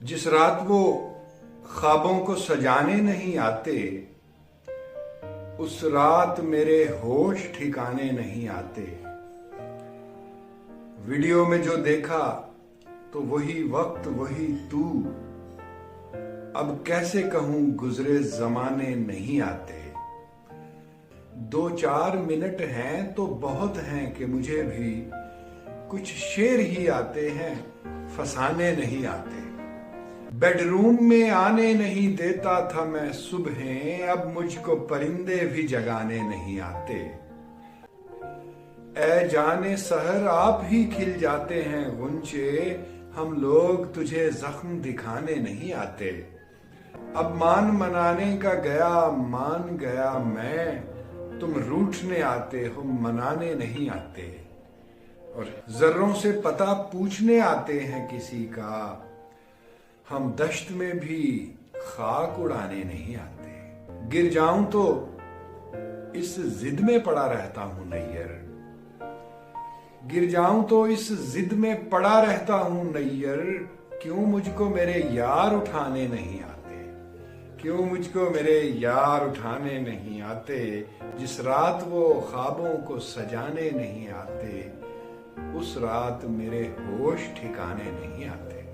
जिस रात वो ख्वाबों को सजाने नहीं आते, उस रात मेरे होश ठिकाने नहीं आते। वीडियो में जो देखा तो वही वक्त वही तू, अब कैसे कहूं गुजरे जमाने नहीं आते। 2-4 मिनट हैं तो बहुत हैं कि मुझे भी कुछ शेर ही आते हैं, फसाने नहीं आते। बेडरूम में आने नहीं देता था मैं सुबह, अब मुझको परिंदे भी जगाने नहीं आते। ऐ जाने सहर आप ही खिल जाते हैं गुंचे, हम लोग तुझे जख्म दिखाने नहीं आते। अब मान मनाने का गया मान गया मैं, तुम रूठने आते हो मनाने नहीं आते। और जर्रों से पता पूछने आते हैं किसी का, हम दश्त में भी खाक उड़ाने नहीं आते। गिर जाऊं तो इस जिद में पड़ा रहता हूं नैयर, गिर जाऊं तो इस जिद में पड़ा रहता हूं नैयर। क्यों मुझको मेरे यार उठाने नहीं आते, क्यों मुझको मेरे यार उठाने नहीं आते। जिस रात वो ख्वाबों को सजाने नहीं आते, उस रात मेरे होश ठिकाने नहीं आते।